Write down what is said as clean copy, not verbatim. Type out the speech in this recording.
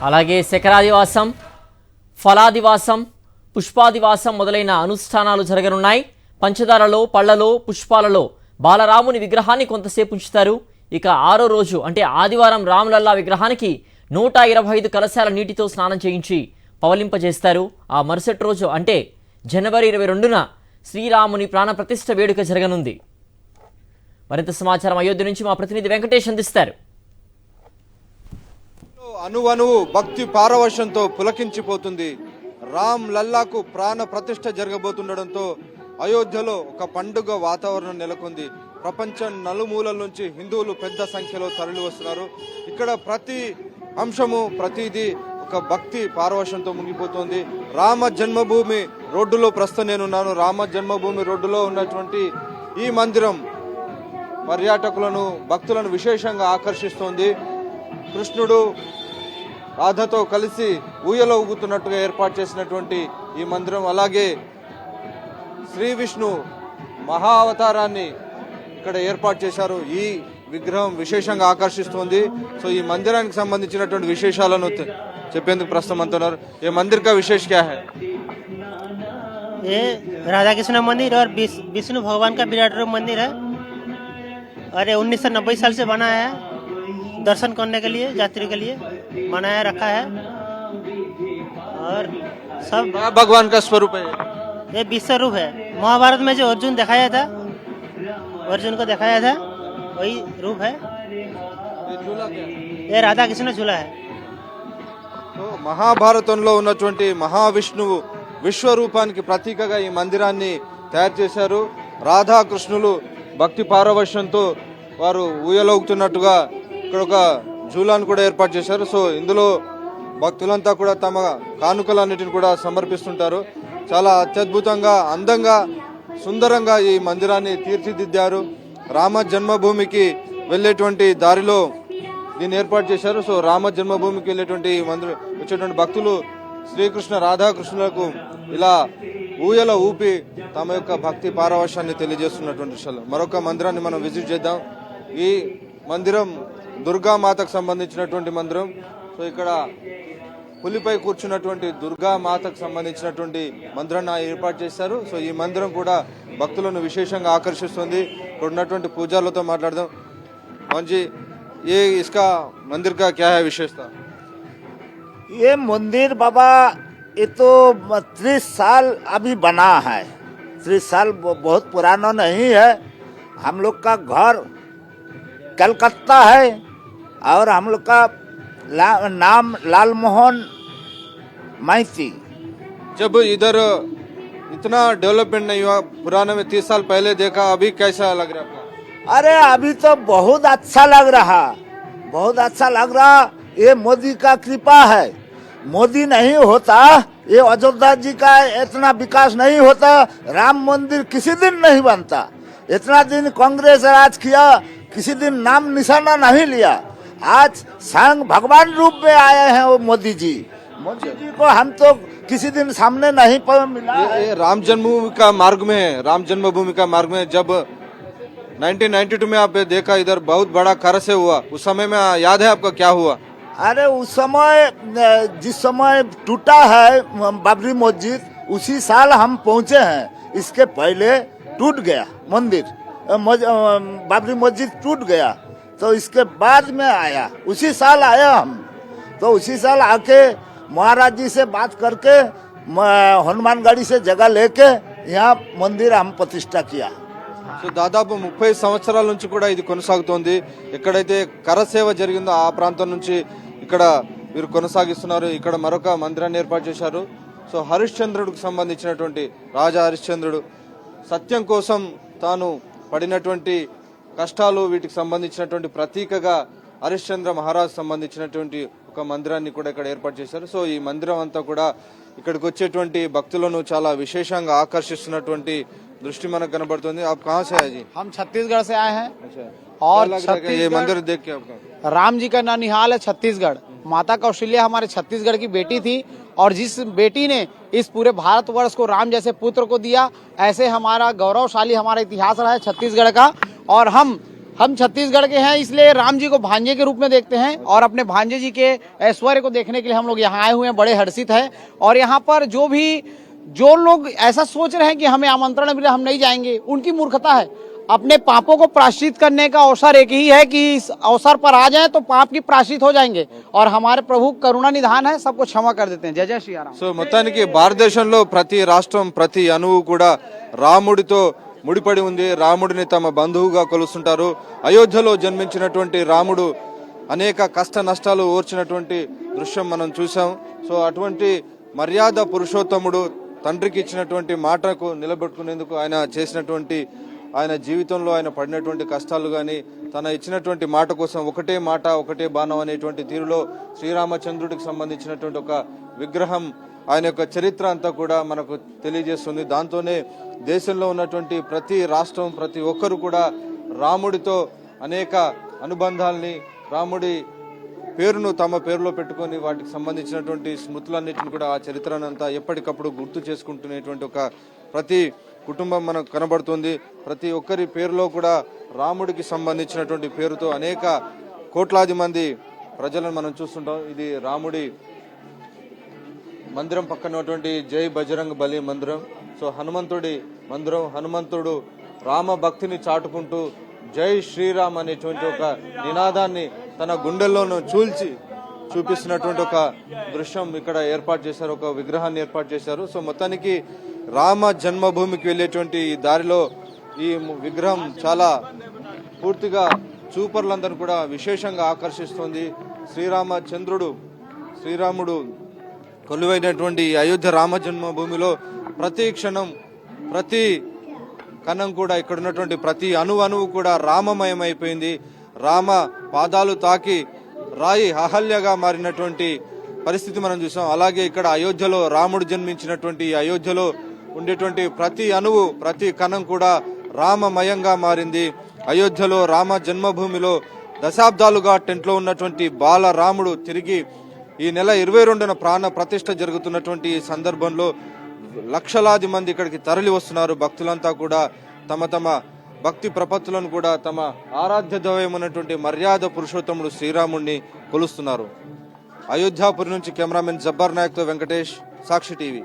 అలాగే శకరాదివాసం, ఫలాదివాసం, పుష్పాదివాసం మొదలైన అనుష్ఠానాలు జరగనున్నాయి. పంచదారలో, పళ్లలో, పుష్పాలలో బాలరాముని విగ్రహాన్ని కొంతసేపు ఉంచుతారు. ఇక 6వ రోజు అంటే ఆదివారం రాములల్లా విగ్రహానికి 125 కలశాల నీటితో స్నానం చేయించి పవలింపజేస్తారు. ఆ మరుసటి రోజు అంటే జనవరి 22న శ్రీరాముని ప్రాణప్రతిష్ఠ వేడుక జరగనుంది. మరింత సమాచారం అయోధ్య నుంచి మా ప్రతినిధి వెంకటేష్ అందిస్తారు. అనువనువు భక్తి పారవశ్యంతో పులకించిపోతుంది. రామ్ లల్లాకు ప్రాణ ప్రతిష్ఠ జరగబోతుండడంతో అయోధ్యలో ఒక పండుగ వాతావరణం నెలకొంది. ప్రపంచం నలుమూలల నుంచి హిందువులు పెద్ద సంఖ్యలో తరలి వస్తున్నారు. ఇక్కడ ప్రతి అంశము ప్రతిదీ ఒక భక్తి పారవశ్యంతో మునిగిపోతుంది. రామ జన్మభూమి రోడ్డులో ప్రస్తుతం నేనున్నాను. రామ జన్మభూమి రోడ్డులో ఉన్నటువంటి ఈ మందిరం పర్యాటకులను, భక్తులను విశేషంగా ఆకర్షిస్తోంది. కృష్ణుడు రాధతో కలిసి ఊయల ఊగుతున్నట్టుగా ఏర్పాటు చేసినటువంటి ఈ మందిరం, అలాగే శ్రీ విష్ణు మహా అవతారాన్ని ఇక్కడ ఏర్పాటు చేశారు. ఈ విగ్రహం విశేషంగా ఆకర్షిస్తుంది. సో ఈ మందిరానికి సంబంధించినటువంటి విశేషాలను చెప్పేందుకు ప్రస్తుతం అంటున్నారు. ఈ మందిర్ కా విశేష క్యా హై? ये राधा कृष्ण मंदिर और विष्णु भगवान का विराट रूप मंदिर है और ये 1990 साल से बना है। दर्शन करने के लिए, यात्री के लिए बनाया रखा है और सब भगवान का स्वरूप है। ये विश्व रूप है। महाभारत में जो अर्जुन दिखाया था, अर्जुन को दिखाया था, वही रूप है। ये राधा कृष्ण झूला है। మహాభారతంలో ఉన్నటువంటి మహావిష్ణువు విశ్వరూపానికి ప్రతీకగా ఈ మందిరాన్ని తయారు చేశారు. రాధాకృష్ణులు భక్తి పారవశ్యంతో వారు ఊయలవుతున్నట్టుగా ఇక్కడ ఒక జూలాను కూడా ఏర్పాటు చేశారు. సో ఇందులో భక్తులంతా కూడా తమ కానుకలన్నిటిని కూడా సమర్పిస్తుంటారు. చాలా అత్యద్భుతంగా, అందంగా, సుందరంగా ఈ మందిరాన్ని తీర్చిదిద్దారు. రామ జన్మభూమికి వెళ్ళేటువంటి దారిలో దీన్ని ఏర్పాటు చేశారు. సో రామ జన్మభూమికి వెళ్ళేటువంటి మందిరం వచ్చేటువంటి భక్తులు శ్రీకృష్ణ రాధాకృష్ణులకు ఇలా ఊయల ఊపి తమ యొక్క భక్తి పారవశ్యాన్ని తెలియజేస్తున్నటువంటి విషయాలు. మరొక మందిరాన్ని మనం విజిట్ చేద్దాం. ఈ మందిరం దుర్గామాతకు సంబంధించినటువంటి మందిరం. సో ఇక్కడ పులిపై కూర్చున్నటువంటి దుర్గామాతకు సంబంధించినటువంటి మందిరాన్ని ఏర్పాటు చేశారు. సో ఈ మందిరం కూడా భక్తులను విశేషంగా ఆకర్షిస్తుంది. ఇక్కడ ఉన్నటువంటి పూజారులతో మాట్లాడదాం. మంచి ये इसका मंदिर का क्या है विशेषता? ये मंदिर बाबा ये तो 30 साल अभी बना है। 30 साल बहुत पुराना नहीं है। हम लोग का घर कलकत्ता है और हम लोग का नाम लालमोहन माइती। जब इधर इतना डेवलपमेंट नहीं हुआ, पुराने में 30 साल पहले देखा, अभी कैसा लग रहा है आपको? अरे अभी तो बहुत अच्छा लग रहा, बहुत अच्छा लग रहा। ये मोदी का कृपा है। मोदी नहीं होता ये अयोध्या जी का इतना विकास नहीं होता, राम मंदिर किसी दिन नहीं बनता। इतना दिन कांग्रेस राज किया, किसी दिन नाम निशाना नहीं लिया। आज स्वयं भगवान रूप में आए हैं वो मोदी जी। मोदी जी को हम तो किसी दिन सामने नहीं मिला। ये राम जन्मभूमि का मार्ग में है। राम जन्मभूमि का मार्ग में जब 1992 में आप देखा इधर बहुत बड़ा करसे हुआ, उस समय में याद है आपका क्या हुआ? अरे उस समय जिस समय टूटा है बाबरी मस्जिद, उसी साल हम पहुंचे हैं। इसके पहले टूट गया मंदिर, बाबरी मस्जिद टूट गया, तो इसके बाद में आया, उसी साल आया हम। तो उसी साल आके महाराज जी से बात करके हनुमानगढ़ी से जगह लेके यहाँ मंदिर हम प्रतिष्ठा किया। సో దాదాపు 30 సంవత్సరాల నుంచి కూడా ఇది కొనసాగుతోంది. ఎక్కడైతే కరసేవ జరిగిందో ఆ ప్రాంతం నుంచి ఇక్కడ వీరు కొనసాగిస్తున్నారు. ఇక్కడ మరొక మందిరాన్ని ఏర్పాటు చేశారు. సో హరిశ్చంద్రుడికి సంబంధించినటువంటి రాజా హరిశ్చంద్రుడు సత్యం కోసం తాను పడినటువంటి కష్టాలు, వీటికి సంబంధించినటువంటి ప్రతీకగా హరిశ్చంద్ర మహారాజ్ సంబంధించినటువంటి ఒక మందిరాన్ని కూడా ఇక్కడ ఏర్పాటు చేశారు. సో ఈ మందిరం అంతా కూడా ఇక్కడికి వచ్చేటువంటి భక్తులను చాలా విశేషంగా ఆకర్షిస్తున్నటువంటి दृष्टि मन कनपड़ती। आप कहाँ से आए जी? हम छत्तीसगढ़ से आए हैं। अच्छा, और ये मंदिर देख के आपका? राम जी का ननिहाल है छत्तीसगढ़। माता कौशल्या हमारे छत्तीसगढ़ की बेटी थी और जिस बेटी ने इस पूरे भारतवर्ष को राम जैसे पुत्र को दिया, ऐसे हमारा गौरवशाली हमारा इतिहास रहा है छत्तीसगढ़ का। और हम हम छत्तीसगढ़ के हैं, इसलिए राम जी को भांजे के रूप में देखते हैं और अपने भांजे जी के ऐश्वर्य को देखने के लिए हम लोग यहाँ आए हुए हैं, बड़े हर्षित हैं। और यहाँ पर जो लोग ऐसा सोच रहे हैं कि हमें आमंत्रण मिला हम नहीं जाएंगे, उनकी मूर्खता है। अपने पापों को प्रायश्चित करने का अवसर एक ही है कि इस अवसर पर आ जाएं तो पाप की प्रायश्चित हो जाएंगे और हमारे प्रभु करुणा निधान है, सबको क्षमा कर देते हैं। जय जय श्री राम। సో మొత్తానికి భారతదేశంలో ప్రతి రాష్ట్రం ప్రతి అణువు కూడా రాముడితో ముడిపడి ఉంది. రాముడిని తమ బంధువుగా కొలుస్తుంటారు. అయోధ్యలో జన్మించినటువంటి రాముడు అనేక కష్ట నష్టాలు ఓర్చినటువంటి దృశ్యం మనం చూసాం. సో అటువంటి మర్యాద పురుషోత్తముడు తండ్రికి ఇచ్చినటువంటి మాటకు నిలబెట్టుకునేందుకు ఆయన చేసినటువంటి ఆయన జీవితంలో ఆయన పడినటువంటి కష్టాలు కానీ తన ఇచ్చినటువంటి మాట కోసం ఒకటే మాట ఒకటే బాణం అనేటువంటి తీరులో శ్రీరామచంద్రుడికి సంబంధించినటువంటి ఒక విగ్రహం ఆయన యొక్క చరిత్ర అంతా కూడా మనకు తెలియజేస్తుంది. దాంతోనే దేశంలో ఉన్నటువంటి ప్రతి రాష్ట్రం ప్రతి ఒక్కరు కూడా రాముడితో అనేక అనుబంధాలని రాముడి పేరును తమ పేరులో పెట్టుకొని వాటికి సంబంధించినటువంటి స్మృతులన్నింటిని కూడా ఆ చరిత్రనంతా ఎప్పటికప్పుడు గుర్తు చేసుకుంటున్నటువంటి ఒక ప్రతి కుటుంబం మనకు కనబడుతుంది. ప్రతి ఒక్కరి పేరులో కూడా రాముడికి సంబంధించినటువంటి పేరుతో అనేక కోట్లాది మంది ప్రజలను మనం చూస్తుంటాం. ఇది రాముడి మందిరం పక్కన ఉన్నటువంటి జై బజరంగ్ బలి మందిరం. సో హనుమంతుడి మందిరం. హనుమంతుడు రామ భక్తిని చాటుకుంటూ జై శ్రీరామ్ అనేటువంటి ఒక నినాదాన్ని తన గుండెల్లోనూ చూపిస్తున్నటువంటి ఒక దృశ్యం ఇక్కడ ఏర్పాటు చేశారు. ఒక విగ్రహాన్ని ఏర్పాటు చేశారు. సో మొత్తానికి రామ జన్మభూమికి వెళ్ళేటువంటి ఈ దారిలో ఈ విగ్రహం చాలా పూర్తిగా చూపర్లందరూ కూడా విశేషంగా ఆకర్షిస్తుంది. శ్రీరాముడు కొలువైనటువంటి అయోధ్య రామ జన్మభూమిలో ప్రతి క్షణం ప్రతి కణం కూడా ఇక్కడ ఉన్నటువంటి ప్రతి అణువు కూడా రామమయం అయిపోయింది. రామ పాదాలు తాకి రాయి అహల్యగా మారినటువంటి పరిస్థితి మనం చూసాం. అలాగే ఇక్కడ అయోధ్యలో రాముడు జన్మించినటువంటి అయోధ్యలో ఉండేటువంటి ప్రతి అణువు ప్రతి కణం కూడా రామమయంగా మారింది. అయోధ్యలో రామ జన్మభూమిలో దశాబ్దాలుగా టెంట్లో ఉన్నటువంటి బాలరాముడు తిరిగి ఈ నెల 22న ప్రాణ ప్రతిష్ఠ జరుగుతున్నటువంటి ఈ సందర్భంలో లక్షలాది మంది ఇక్కడికి తరలి వస్తున్నారు. భక్తులంతా కూడా తమ తమ భక్తి ప్రపత్తులను కూడా తమ ఆరాధ్య దైవమైనటువంటి మర్యాద పురుషోత్తముడు శ్రీరాముడిని కొలుస్తున్నారు. అయోధ్యాపురి నుంచి కెమెరామెన్ జబ్బర్ నాయక్తో వెంకటేష్, సాక్షి టీవీ.